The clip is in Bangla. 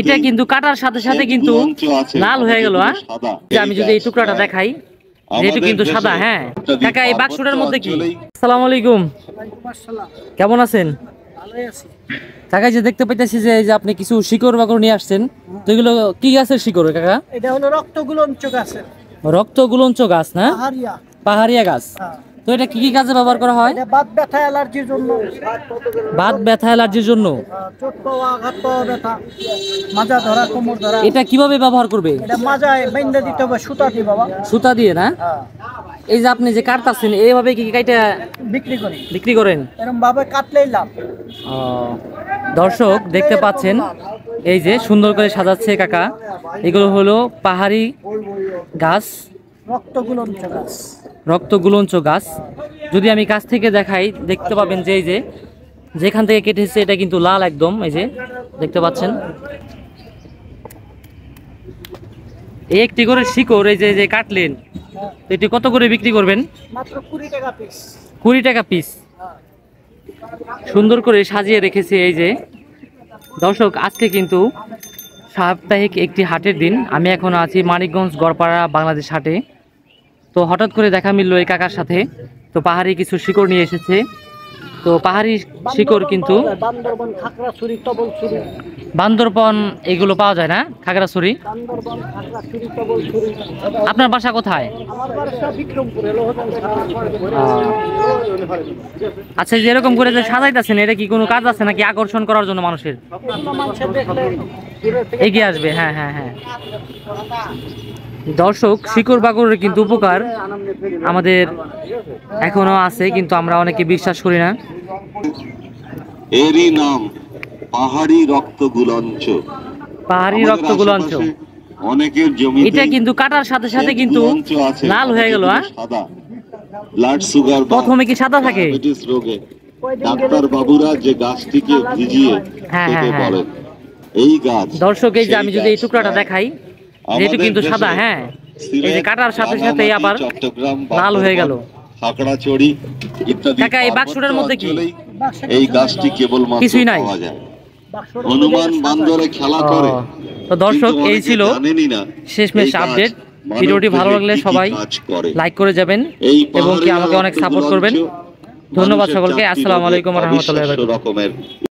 এটা কিন্তু কাটার সাথে সাথে কিন্তু লাল হয়ে গেল। আমি যদি এই টুকরাটা দেখাই, যেহেতু কিন্তু সাদা। হ্যাঁ কাকা, এই বাক্সটার মধ্যে কি? আসসালামু আলাইকুম, কেমন আছেন? কাকা, যে দেখতে পাইতেছি যে আপনি কিছু শিকড় বাকড় নিয়ে আসছেন, তো এগুলো কি গাছের শিকড় কাকা? এটা হলো রক্তগুলঞ্চ গাছের। রক্তগুলঞ্চ গাছ না? পাহাড়িয়া গাছ। তো এটা কি কি কাজে ব্যবহার করা হয়? বাত ব্যথা অ্যালার্জির জন্য। বাত ব্যথা অ্যালার্জির জন্য। চোট পাওয়া, হাত পাওয়া ব্যথা, মাজা ধরা, কোমর ধরা। এটা কিভাবে ব্যবহার করবে? এটা মাজায় বাইন্ধা দিতে হবে সুতা দিয়ে বাবা। সুতা দিয়ে না? এই যে আপনি যে কাটতাছেন, এইভাবে কি কাইটা বিক্রি করেন? এরকম ভাবে কাটলেই লাভ। দর্শক দেখতে পাচ্ছেন, এই যে সুন্দর করে সাজাচ্ছে কাকা। এগুলো হলো পাহাড়ি গাছ, রক্তগুলঞ্চ গাছ। রক্তগুলঞ্চ গাছ। যদি আমি কাছ থেকে দেখাই, দেখতে পাবেন যে এই যে যেখান থেকে কেটেছে এটা কিন্তু লাল একদম। এই যে দেখতে পাচ্ছেন, এই একটি করে শিকড় এই যে কাটলেন, এটি কত করে বিক্রি করবেন? মাত্র 20 টাকা পিস। 20 টাকা পিস। সুন্দর করে সাজিয়ে রেখেছে। এই যে দর্শক, আজকে কিন্তু সাপ্তাহিক একটি হাটের দিন। আমি এখন আছি মানিকগঞ্জ গড়পাড়া বাংলাদেশ হাটে। তো হঠাৎ করে দেখা মিলল এই কাকার সাথে। তো পাহাড়ি কিছু শিকড় নিয়ে এসেছে। তো পাহাড়ি শিকড় কিন্তু বান্দরবন, খাগড়াছড়ি, তবলছড়ি, বান্দরবন এগুলো পাওয়া যায় না? খাগড়াছড়ি। বান্দরবন, খাগড়াছড়ি, তবলছড়ি। আপনার বাসা কোথায়? আমার বাসা বিক্রমপুরে, লোহগঞ্জ। আচ্ছা, যে এরকম করে যে সাজাইতেছেন, এটা কি কোনো কাজ আছে নাকি আকর্ষণ করার জন্য মানুষের এগিয়ে আসবে? হ্যাঁ হ্যাঁ হ্যাঁ। দর্শক, শিকড় বাকড়ের কিন্তু উপকার আমাদের এখনো আছে, কিন্তু আমরা অনেকে বিশ্বাস করি না। এরই নাম পাহাড়ি রক্তগুলঞ্চ। পাহাড়ি রক্তগুলঞ্চ। অনেকের জমি এটা কিন্তু কাটার সাথে সাথে কিন্তু লাল হয়ে গেল। সাদা ব্লাড সুগার, প্রথমে কি সাদা থাকে? ডায়াবেটিস রোগে ডাক্তার বাবুরা যে গাছটিকে ভিজিয়ে খেতে বলেন, এই গাছ। দর্শক, এই যে আমি যদি এই টুকরাটা দেখাই, যেহেতু কিন্তু সাদা। হ্যাঁ, এই যে কাটার সাথে সাথে আবার লাল হয়ে গেল। খাগড়াছড়ি ইত্যাদি। কাকা, এই বাক্সটার মধ্যে কি? এই গাছটি কেবল কিছুই নাই। পাওয়া যায়। হনুমান বান্দরে খেলা করে। তো দর্শক, এই ছিল শেষমেশ আপডেট। ভিডিওটি ভালো লাগলে সবাই লাইক করে যাবেন এবং কি আমাকে অনেক সাপোর্ট করবেন। ধন্যবাদ সকলকে। আসসালামু আলাইকুম ওয়া রাহমাতুল্লাহি ওয়া বারাকাতুহু।